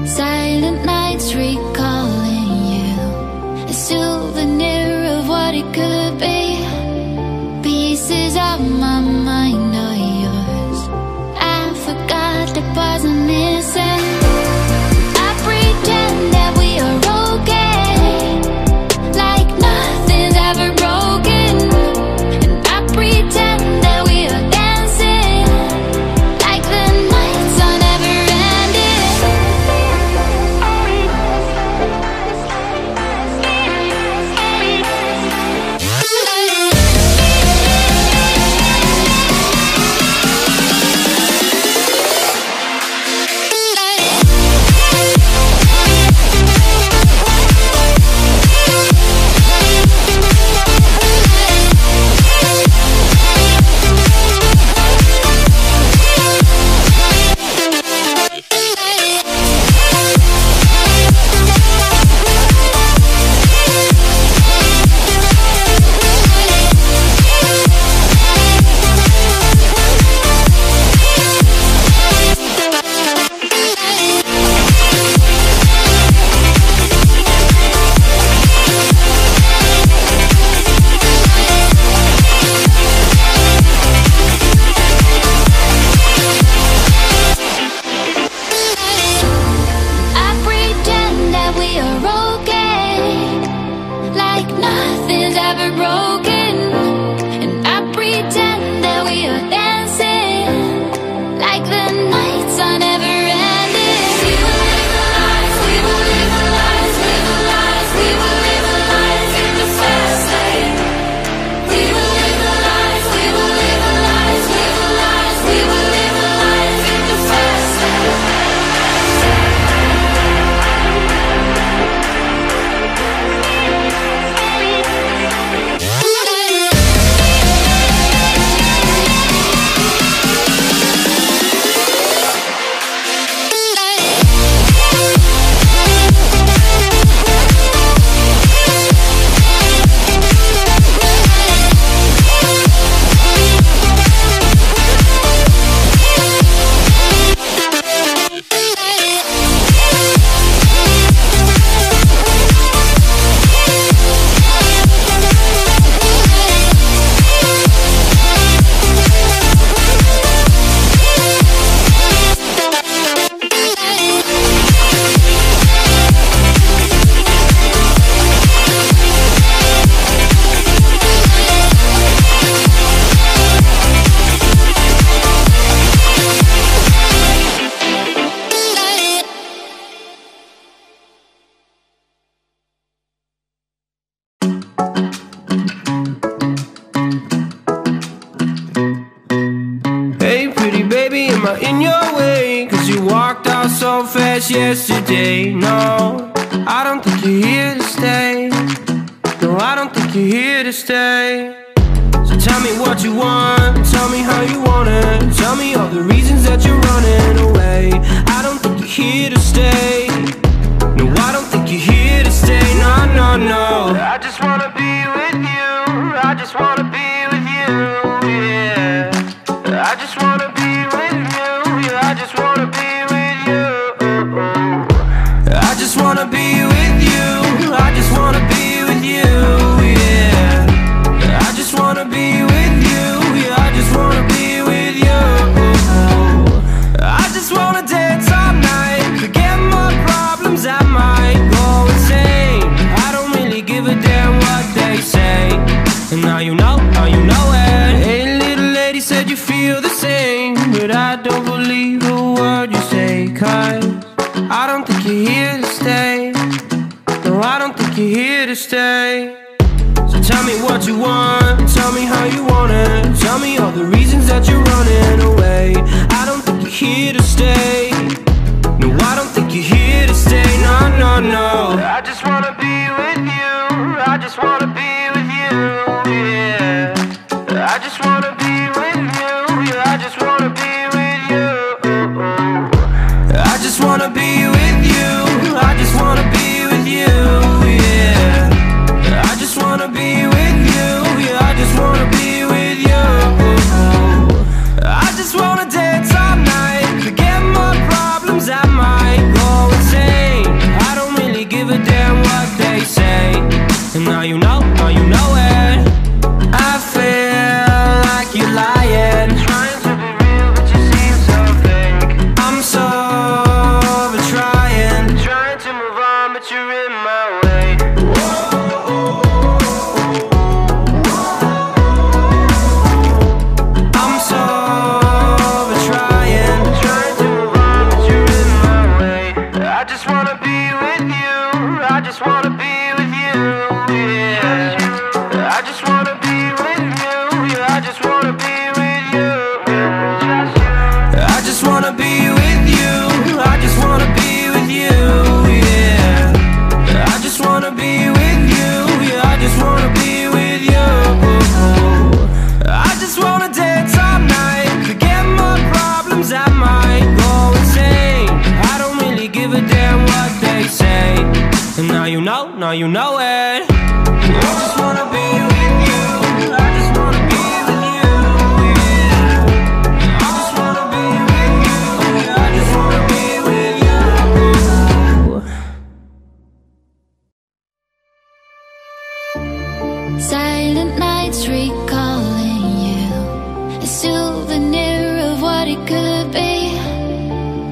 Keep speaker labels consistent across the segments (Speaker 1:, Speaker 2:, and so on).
Speaker 1: Silent nights recalling you, a souvenir of what it could be. Pieces of my mind are yours. I forgot the parts I'm missing. I pretend that we are okay, like nothing's ever broken. And I pretend that we are dancing, like the nights are never ending.
Speaker 2: In your way, 'cause you walked out so fast yesterday. No, I don't think you're here to stay. No, I don't think you're here to stay. So tell me what you want, tell me how you want it. Tell me all the reasons that you're running away. I don't think you're here to stay. No, I don't think you're here to stay. No, no, no. I just wanna be with you. I just wanna be with you, yeah. I just wanna be with you. I just wanna be with you. I just wanna be with you. I just wanna be with you, yeah. I just wanna be with you. Yeah, I just wanna be with you. I just wanna dance all night, forget my problems, I might go insane. I don't really give a damn what they say. And now you know it. Hey, little lady said you feel the same, but I don't believe a word you say, 'cause I don't think you're here to stay. No, I don't think you're here to stay. So tell me what you want, tell me how you want it. Tell me all the reasons that you're running away. I don't think you're here to stay. No, I don't think you're here to stay. No, no, no. I just wanna be with you. I just wanna be with you, yeah. I just wanna be with you. Yeah, I just wanna be with you. I just wanna be with you. I just wanna be with you, yeah. I just wanna be with you. Yeah, I just wanna be with you. I just wanna dance all night, forget my problems, I might go insane. wanna be with you. I just wanna be with you, yeah. I just wanna be with you, yeah. I just wanna be with you. I just wanna dance all night, forget my problems, I might go insane. I don't really give a damn what they say. And now you know it. I just wanna be with you. I just wanna be with you, yeah. I just wanna be with you. Yeah, I just wanna be with you.
Speaker 1: Silent nights recalling you, a souvenir of what it could be.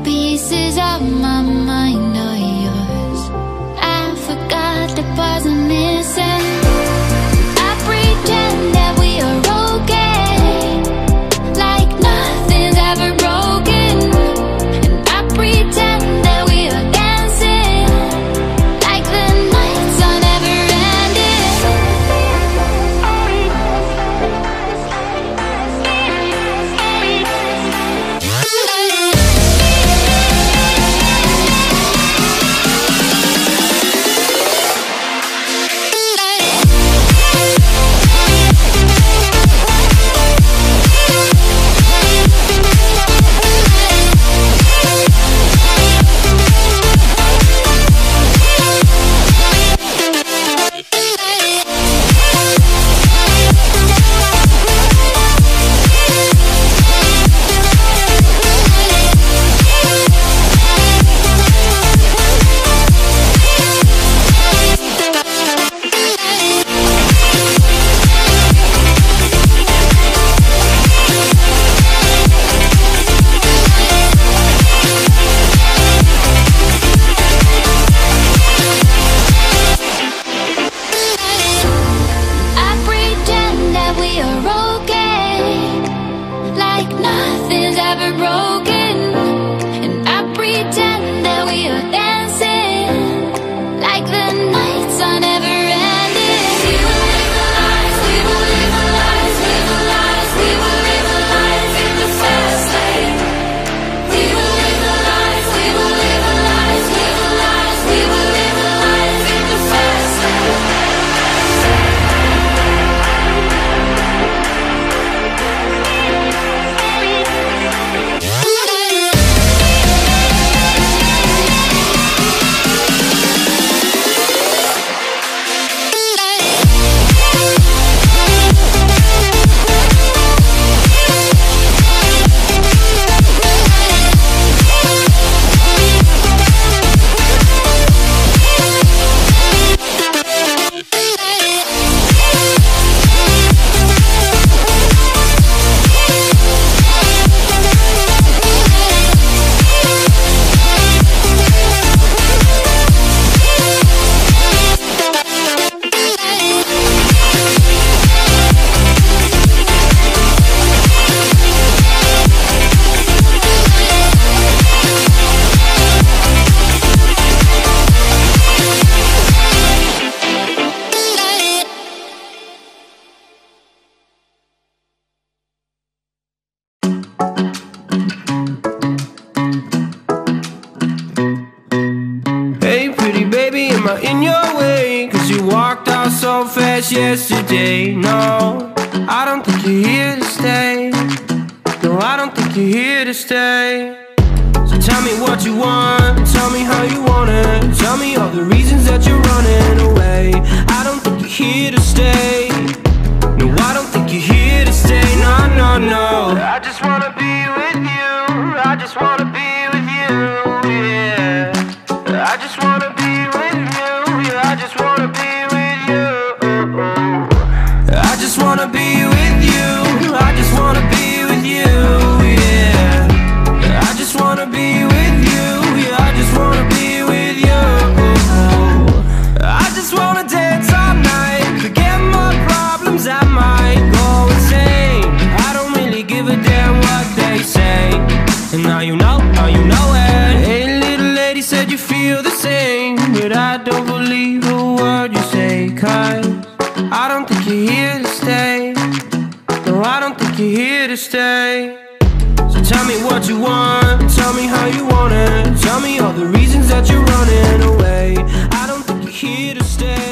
Speaker 1: Pieces of my mind are yours. I forgot the parts I'm missing. I pretend that we are okay, like nothing's ever broken. And I pretend that we are dancing, like the nights are never ending.
Speaker 2: Yesterday, no, I don't think you're here to stay. No, I don't think you're here to stay. So tell me what you want, tell me how you want it. Tell me all the reasons that you're running away. I don't think you're here to stay. No, I don't think you're here to stay. No, no, no. I just wanna be with you. I just wanna be with you, yeah. I just wanna be with you. Yeah, I just wanna be with you. I just wanna be with you. I just wanna be with you, yeah. I just wanna be with you. Yeah, I just wanna be with you. I just wanna dance all night, forget my problems, I might go insane. I don't really give a damn what they say. And now you know it. Hey, little lady, said you feel the same, but I don't believe a word you say, 'cause I don't think you're here to stay. No, I don't think you're here to stay. So tell me what you want, tell me how you want it. Tell me all the reasons that you're running away. I don't think you're here to stay.